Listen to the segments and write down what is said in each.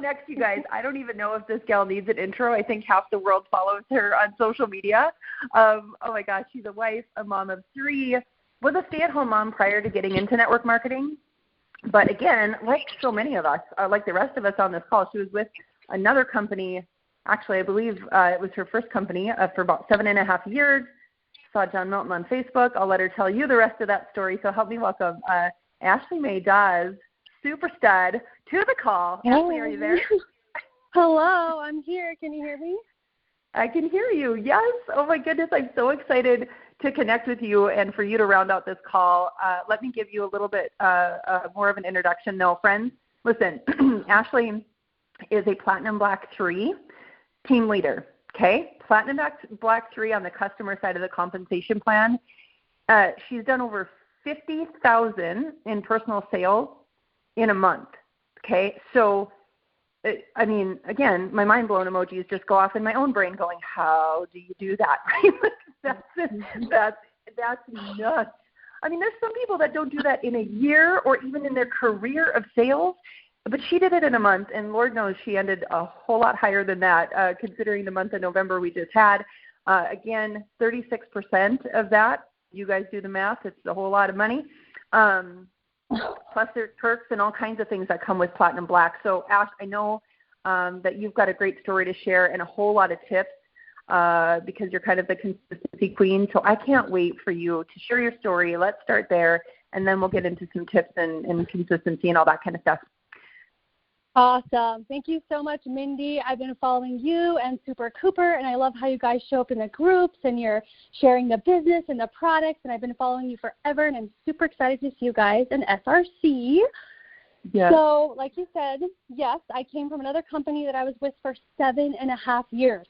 next, you guys. I don't even know if this gal needs an intro. I think half the world follows her on social media. Oh my gosh, she's a wife, a mom of 3, was a stay-at-home mom prior to getting into network marketing. But again, like so many of us, like the rest of us on this call, she was with another company. Actually, I believe it was her first company for about 7.5 years. Saw John Milton on Facebook. I'll let her tell you the rest of that story. So help me welcome Ashley Mae Dawes, super stud, to the call. Hey. Ashley, are you there? Hello, I'm here. Can you hear me? I can hear you. Yes. Oh my goodness, I'm so excited to connect with you and for you to round out this call. Let me give you a little bit more of an introduction though, friends. Listen, Ashley is a Platinum Black 3 team leader, okay? Platinum Black 3 on the customer side of the compensation plan. She's done over $50,000 in personal sales in a month, okay? So, I mean, again, my mind-blown emojis just go off in my own brain going, how do you do that? That's nuts. I mean, there's some people that don't do that in a year or even in their career of sales, but she did it in a month, and Lord knows she ended a whole lot higher than that, considering the month of November we just had. Again, 36% of that, you guys do the math, it's a whole lot of money. Plus there's perks and all kinds of things that come with Platinum Black. So, Ash, I know that you've got a great story to share and a whole lot of tips because you're kind of the consistency queen. So I can't wait for you to share your story. Let's start there, and then we'll get into some tips and consistency and all that kind of stuff. Awesome. Thank you so much, Mindy. I've been following you and Super Cooper, and I love how you guys show up in the groups and you're sharing the business and the products, and I've been following you forever, and I'm super excited to see you guys in SRC. Yes. So, like you said, yes, I came from another company that I was with for 7.5 years.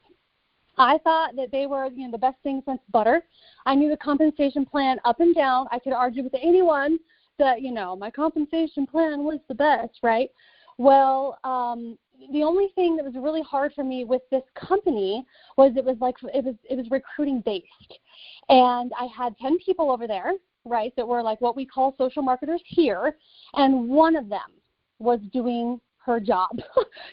I thought that they were, the best thing since butter. I knew the compensation plan up and down. I could argue with anyone that, my compensation plan was the best, right? Well, the only thing that was really hard for me with this company was it was recruiting based. And I had 10 people over there, right, that were like what we call social marketers here, and one of them was doing her job.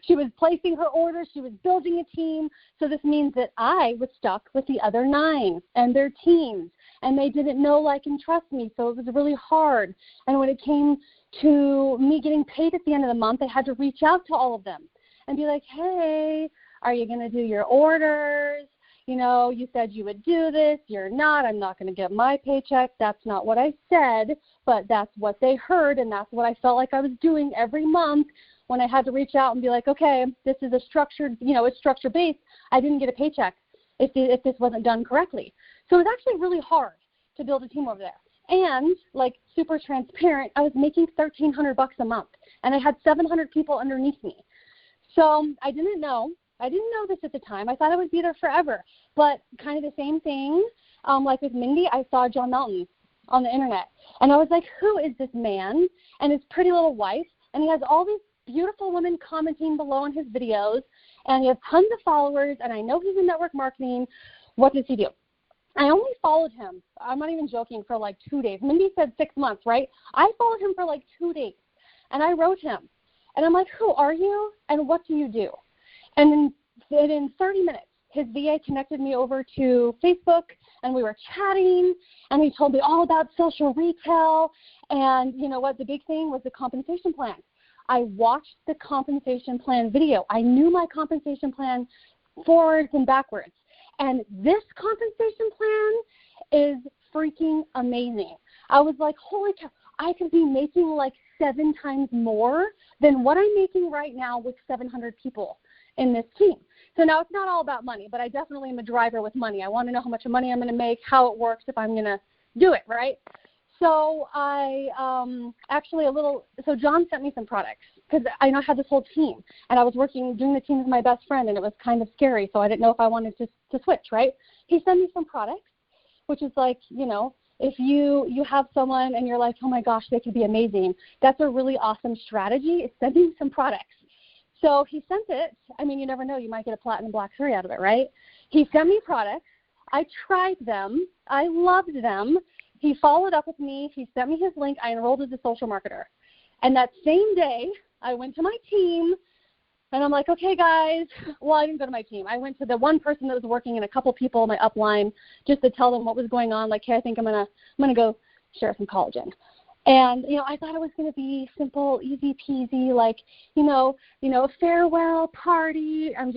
She was placing her orders, she was building a team, so this means that I was stuck with the other 9 and their teams, and they didn't know, like, and trust me, so it was really hard. And when it came to me getting paid at the end of the month, I had to reach out to all of them and be like, hey, are you going to do your orders? You said you would do this. You're not. I'm not going to get my paycheck. That's not what I said, but that's what they heard, and that's what I felt like I was doing every month when I had to reach out and be like, okay, this is a structured, it's structure-based. I didn't get a paycheck if this wasn't done correctly. So it was actually really hard to build a team over there. And, like, super transparent, I was making $1,300 a month, and I had 700 people underneath me. So I didn't know this at the time. I thought I would be there forever. But kind of the same thing, like with Mindy, I saw John Milton on the internet. And I was like, who is this man and his pretty little wife? And he has all these beautiful women commenting below on his videos, and he has tons of followers, and I know he's in network marketing. What does he do? I only followed him, I'm not even joking, for like 2 days. Mindy said 6 months, right? I followed him for like 2 days, and I wrote him. And I'm like, who are you, and what do you do? And in 30 minutes, his VA connected me over to Facebook, and we were chatting, and he told me all about social retail. And you know what? The big thing was the compensation plan. I watched the compensation plan video. I knew my compensation plan forwards and backwards. And this compensation plan is freaking amazing. I was like, holy cow, I could be making like 7 times more than what I'm making right now with 700 people in this team. So now it's not all about money, but I definitely am a driver with money. I want to know how much money I'm going to make, how it works, if I'm going to do it, right? So so John sent me some products because I had this whole team, and I was doing the team with my best friend, and it was kind of scary, so I didn't know if I wanted to switch, right? He sent me some products, which is like, if you have someone and you're like, oh my gosh, they could be amazing, that's a really awesome strategy, is sending some products. So he sent it. I mean, you never know, you might get a Platinum Black 3 out of it, right? He sent me products. I tried them. I loved them. He followed up with me. He sent me his link. I enrolled as a social marketer. And that same day, I went to my team, And I'm like, okay, guys. Well, I didn't go to my team. I went to the one person that was working and a couple people in my upline just to tell them what was going on. Like, hey, I think I'm gonna go share some collagen. And, I thought it was going to be simple, easy peasy, like, a farewell party. I'm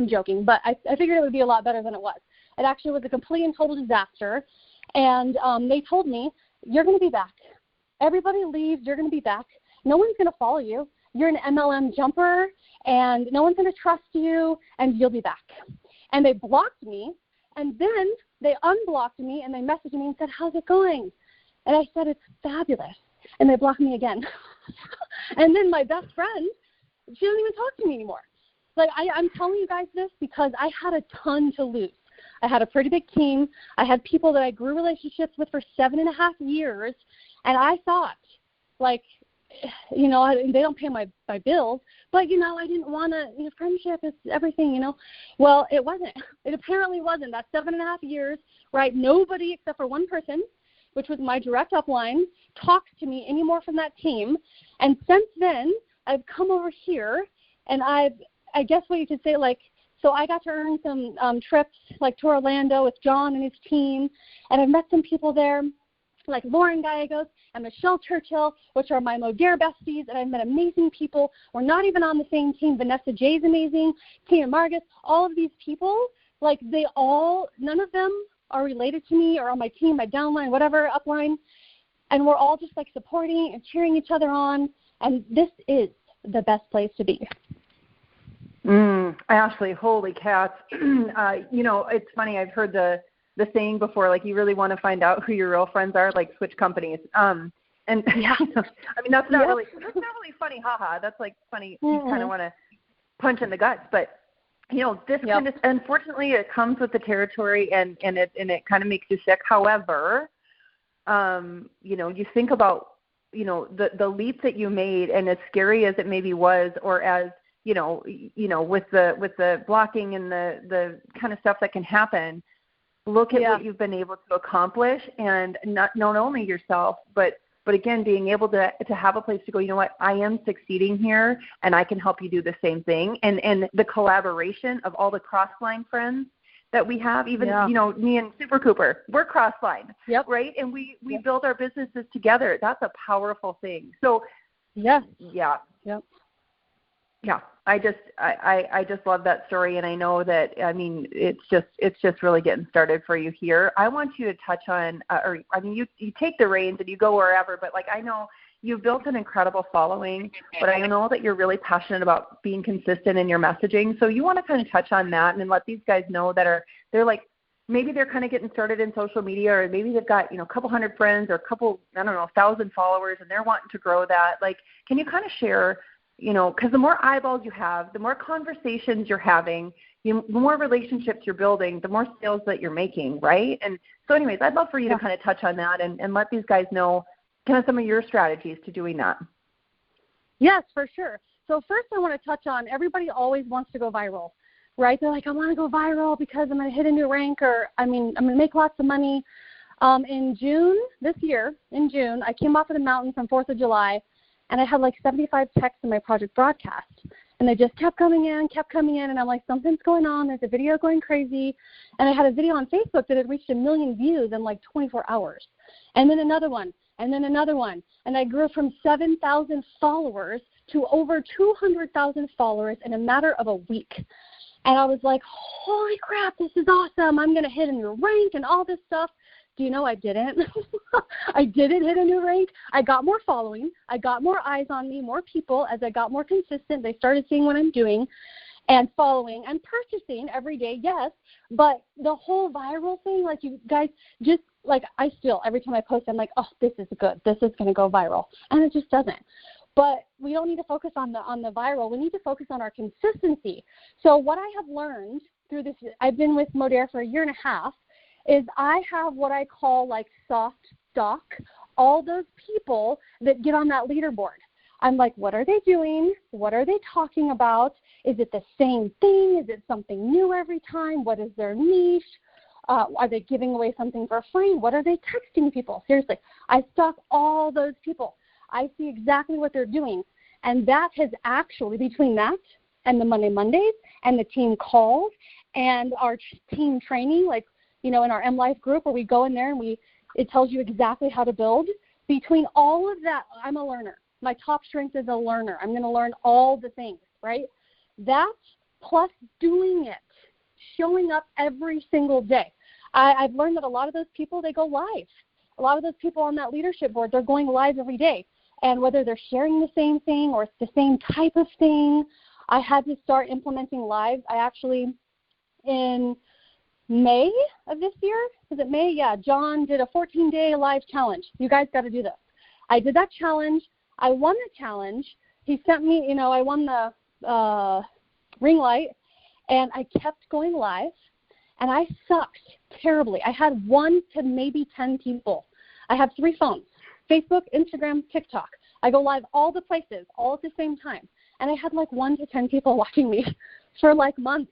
joking, but I figured it would be a lot better than it was. It actually was a complete and total disaster. And they told me, you're going to be back. Everybody leaves. You're going to be back. No one's going to follow you. You're an MLM jumper, and no one's going to trust you, and you'll be back. And they blocked me, and then they unblocked me, and they messaged me and said, how's it going? And I said, it's fabulous. And they blocked me again. And then my best friend, she doesn't even talk to me anymore. Like, I'm telling you guys this because I had a ton to lose. I had a pretty big team. I had people that I grew relationships with for 7.5 years. And I thought, like, they don't pay my bills, but, I didn't want to, friendship is everything, Well, it wasn't. It apparently wasn't. That 7.5 years, right? Nobody except for one person, which was my direct upline, talks to me anymore from that team. And since then, I've come over here, and I guess what you could say, like, so I got to earn some trips, like, to Orlando with John and his team, and I've met some people there, like Lauren Gallegos and Michelle Churchill, which are my Modere besties, and I've met amazing people. We're not even on the same team. Vanessa Jay's amazing, Tina Margus, all of these people, like, none of them are related to me or on my team, my downline, whatever, upline, and we're all just, like, supporting and cheering each other on, and this is the best place to be. Ashley, holy cats. It's funny, I've heard the saying before, like, you really want to find out who your real friends are, like, switch companies. And yeah. I mean, that's not really funny, haha. That's, like, funny. You kind of want to punch in the guts, but this kind of, unfortunately, it comes with the territory, and it kind of makes you sick. However, you think about, the leap that you made, and as scary as it maybe was, or as, with the blocking and the kind of stuff that can happen, look at what you've been able to accomplish, and not only yourself, but again, being able to have a place to go, you know what, I am succeeding here, and I can help you do the same thing. And the collaboration of all the cross-line friends that we have, even, me and Super Cooper, we're cross-line, right? And we build our businesses together. That's a powerful thing. So, I just love that story, and I know that, I mean, it's just really getting started for you here. I want you to touch on, you take the reins and you go wherever, but, like, I know you've built an incredible following, but I know that you're really passionate about being consistent in your messaging. So you want to kind of touch on that and let these guys know that they're like, maybe they're kind of getting started in social media, or maybe they've got, a couple hundred friends or a couple, 1,000 followers, and they're wanting to grow that. Like, can you kind of share, because the more eyeballs you have, the more conversations you're having, the more relationships you're building, the more sales that you're making, right? And so anyways, I'd love for you to kind of touch on that and let these guys know kind of some of your strategies to doing that. Yes, for sure. So first I want to touch on, everybody always wants to go viral, right? They're like, I want to go viral because I'm going to hit a new rank, or, I'm going to make lots of money. In June, I came off of the mountain from 4th of July, and I had like 75 texts in my project broadcast. And they just kept coming in, and I'm like, something's going on. There's a video going crazy. And I had a video on Facebook that had reached 1 million views in like 24 hours. And then another one, and then another one. And I grew from 7,000 followers to over 200,000 followers in a matter of a week. And I was like, holy crap, this is awesome. I'm going to hit a new rank and all this stuff. Do you know I didn't? I didn't hit a new rank. I got more following. I got more eyes on me, more people. As I got more consistent, they started seeing what I'm doing and following and purchasing every day, yes. But the whole viral thing, like, you guys just, like, I still, every time I post, I'm like, oh, this is good. This is going to go viral. And it just doesn't. But we don't need to focus on the viral. We need to focus on our consistency. So what I have learned through this, I've been with Modere for 1.5 years, is I have what I call, like, soft stock, all those people that get on that leaderboard. I'm like, what are they doing? What are they talking about? Is it the same thing? Is it something new every time? What is their niche? Are they giving away something for free? What are they texting people? Seriously, I stalk all those people. I see exactly what they're doing. And that has actually, between that and the Monday Mondays and the team calls and our team training, like, in our M Life group where we go in there and it tells you exactly how to build. Between all of that, I'm a learner. My top strength is a learner. I'm going to learn all the things, right? That plus doing it, showing up every single day. I've learned that a lot of those people, they go live. A lot of those people on that leadership board, they're going live every day. And whether they're sharing the same thing or it's the same type of thing, I had to start implementing live. I actually, in May of this year, was it May? Yeah, John did a 14-day live challenge. You guys got to do this. I did that challenge. I won the challenge. He sent me, I won the ring light, and I kept going live, and I sucked terribly. I had 1 to maybe 10 people. I have 3 phones, Facebook, Instagram, TikTok. I go live all the places, all at the same time, and I had 1 to 10 people watching me for months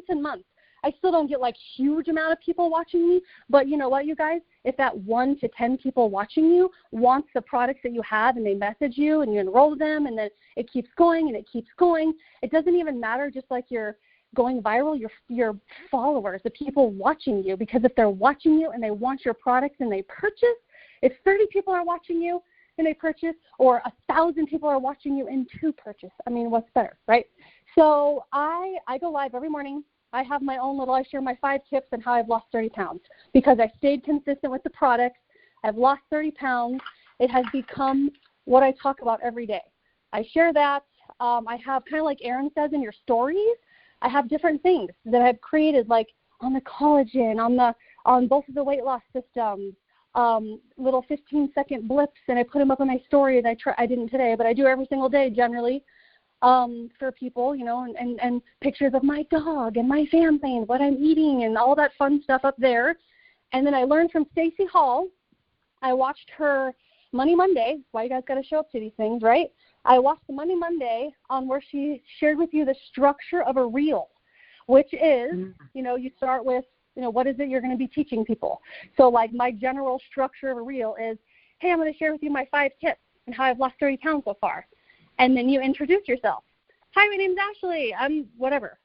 and months. I still don't get huge amount of people watching me, but you know what, you guys? If that 1 to 10 people watching you wants the products that you have and they message you and you enroll them and then it keeps going and it keeps going, it doesn't even matter just you're going viral, your followers, the people watching you, because if they're watching you and they want your products and they purchase, if 30 people are watching you and they purchase or 1,000 people are watching you and to purchase, what's better, right? So I go live every morning. I have my own I share my 5 tips on how I've lost 30 pounds because I stayed consistent with the products. I've lost 30 pounds. It has become what I talk about every day. I share that. I have kind of like Erin says in your stories, I have different things that I've created on the collagen, on both of the weight loss systems, little 15-second blips, and I put them up on my story. And I didn't today, but I do every single day generally. For people, and pictures of my dog and my family and what I'm eating and all that fun stuff up there. And then I learned from Stacey Hall. I watched her Money Monday. Why you guys got to show up to these things, right? I watched the Money Monday on where she shared with you the structure of a reel, which is, you start with, what is it you're going to be teaching people? So my general structure of a reel is, hey, I'm going to share with you my 5 tips and how I've lost 30 pounds so far. And then you introduce yourself. Hi, my name's Ashley. I'm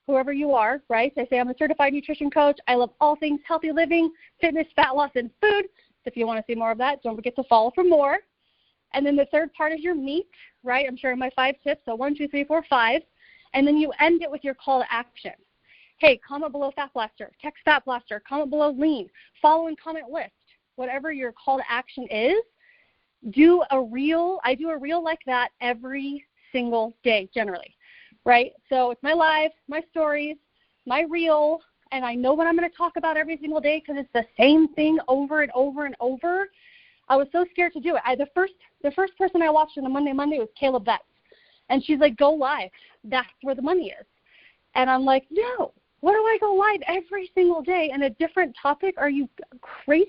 whoever you are, right? I say I'm a certified nutrition coach. I love all things healthy living, fitness, fat loss, and food. So if you want to see more of that, don't forget to follow for more. And then the third part is your meat, right? I'm sharing my 5 tips, so 1, 2, 3, 4, 5. And then you end it with your call to action. Hey, comment below Fat Blaster, text Fat Blaster, comment below lean, follow and comment list. Whatever your call to action is, do a reel. I do a reel like that every single day generally, right? So it's my live, my stories, my reel, and I know what I'm going to talk about every single day because it's the same thing over and over and over. I was so scared to do it. The first person I watched on the Monday was Caleb Betts, and she's like, go live. That's where the money is. And I'm like, no. What do I go live every single day in a different topic? Are you crazy?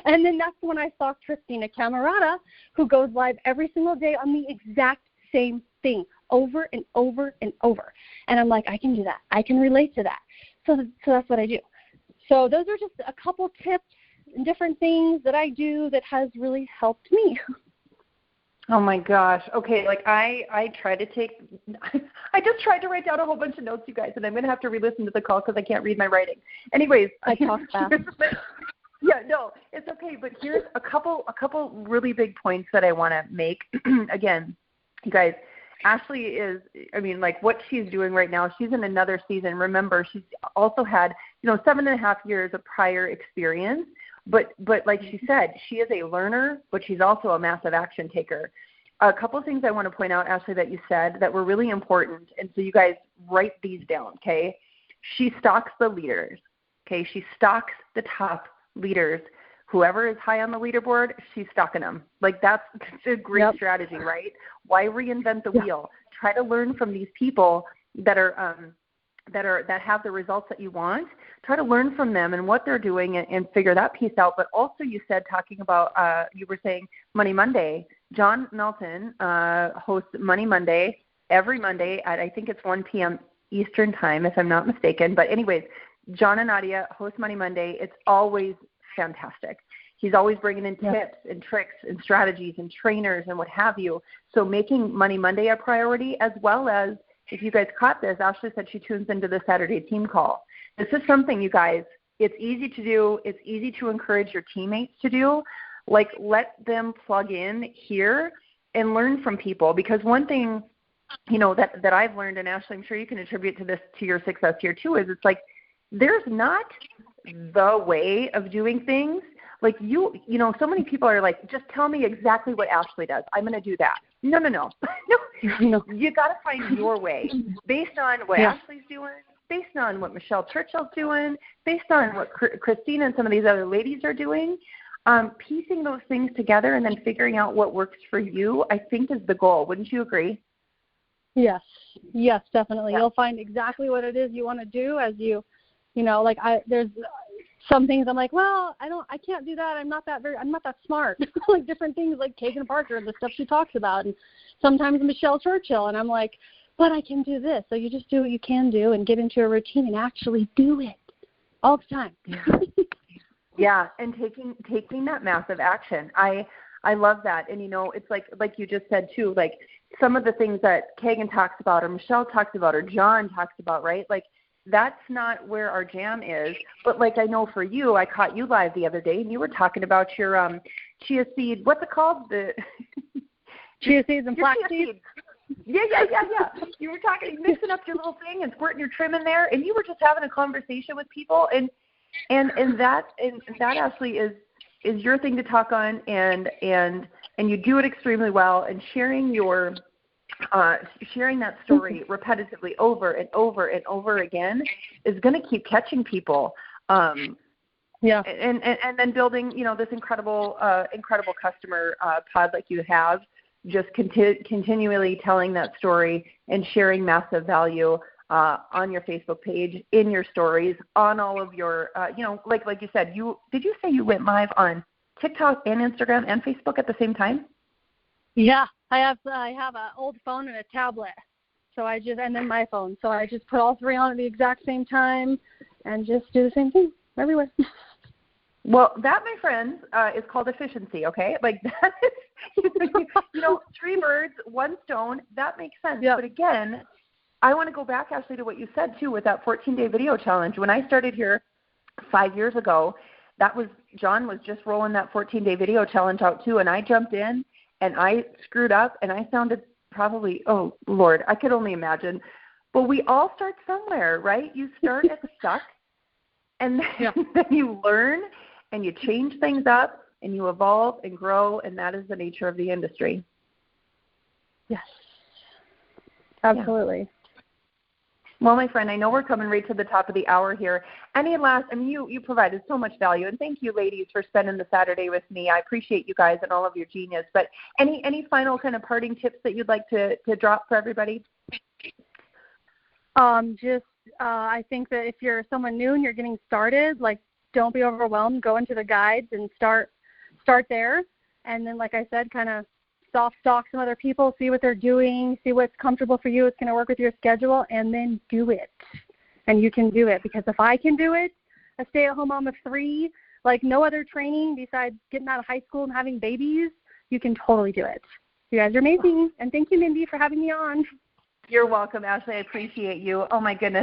And then that's when I saw Christina Camerata, who goes live every single day on the exact same thing over and over and over. And I'm like, I can do that. I can relate to that. So that's what I do. So those are just a couple tips and different things that I do that has really helped me. Oh my gosh. Okay, I try to I just tried to write down a whole bunch of notes, you guys, and I'm going to have to re-listen to the call because I can't read my writing. Anyways, I talk fast. Yeah, no, it's okay, but here's a couple really big points that I want to make. Again, you guys, Ashley is, what she's doing right now, she's in another season. Remember, she's also had, 7.5 years of prior experience. But like she said, she is a learner, but she's also a massive action taker. A couple of things I want to point out, Ashley, that you said that were really important, and so you guys write these down, okay? She stalks the leaders, okay? She stalks the top leaders. Whoever is high on the leaderboard, she's stalking them. That's a great strategy, right? Why reinvent the wheel? Try to learn from these people that have the results that you want. Try to learn from them and what they're doing and figure that piece out. But also you said, talking about, you were saying Money Monday. John Melton hosts Money Monday every Monday at, I think it's 1 p.m. Eastern time, if I'm not mistaken. But anyways, John and Nadia host Money Monday. It's always fantastic. He's always bringing in tips and tricks and strategies and trainers and what have you. So making Money Monday a priority, as well as if you guys caught this, Ashley said she tunes into the Saturday team call. This is something, you guys, it's easy to do. It's easy to encourage your teammates to do. Like, let them plug in here and learn from people. Because one thing, you know, that I've learned, and Ashley, I'm sure you can attribute to this, to your success here too, is it's like there's not the way of doing things. Like, you know, so many people are like, just tell me exactly what Ashley does. I'm going to do that. No. No. You got to find your way based on what Ashley's doing, based on what Michelle Churchill's doing, based on what Christina and some of these other ladies are doing. Piecing those things together and then figuring out what works for you, I think, is the goal. Wouldn't you agree? Yes, definitely. Yeah. You'll find exactly what it is you want to do as you know, like there's some things I'm like, well, I can't do that. I'm not that smart. Like different things like Kagan Parker, the stuff she talks about, and sometimes Michelle Churchill, and I'm like, but I can do this. So you just do what you can do and get into a routine and actually do it all the time. Yeah, and taking that massive action. I love that. And, you know, it's like you just said, too, like some of the things that Kagan talks about or Michelle talks about or John talks about, right? Like, that's not where our jam is. But, like, I know for you, I caught you live the other day, and you were talking about your chia seed, what's it called? The chia seeds and flax seeds. Yeah. You were mixing up your little thing and squirting your trim in there, and you were just having a conversation with people, and that actually is your thing to talk on, and you do it extremely well, and sharing that story repetitively over and over and over again is going to keep catching people. And then building, you know, this incredible customer pod like you have, just continually telling that story and sharing massive value on your Facebook page, in your stories, on all of your, you know, like you said, did you say you went live on TikTok and Instagram and Facebook at the same time? Yeah, I have an old phone and a tablet, and then my phone. So I just put all three on at the exact same time and just do the same thing everywhere. Well, that, my friends, is called efficiency, okay? Like, that is, you know, 3 birds, 1 stone, that makes sense. Yep. But again, I want to go back, Ashley, to what you said, too, with that 14-day video challenge. When I started here 5 years ago, John was just rolling that 14-day video challenge out, too, and I jumped in, and I screwed up, and I sounded probably, oh, Lord, I could only imagine. But we all start somewhere, right? You start at the stuck, and then you learn, and you change things up, and you evolve and grow, and that is the nature of the industry. Yes, absolutely. Yeah. Well, my friend, I know we're coming right to the top of the hour here. You provided so much value, and thank you, ladies, for spending the Saturday with me. I appreciate you guys and all of your genius. But any final kind of parting tips that you'd like to drop for everybody? I think that if you're someone new and you're getting started, like, don't be overwhelmed. Go into the guides and start there. And then, like I said, kind of soft stalk some other people, see what they're doing, see what's comfortable for you, it's going to work with your schedule, and then do it. And you can do it, because if I can do it, a stay-at-home mom of 3, like no other training besides getting out of high school and having babies, you can totally do it. You guys are amazing. And thank you, Mindy, for having me on. You're welcome, Ashley. I appreciate you. Oh, my goodness.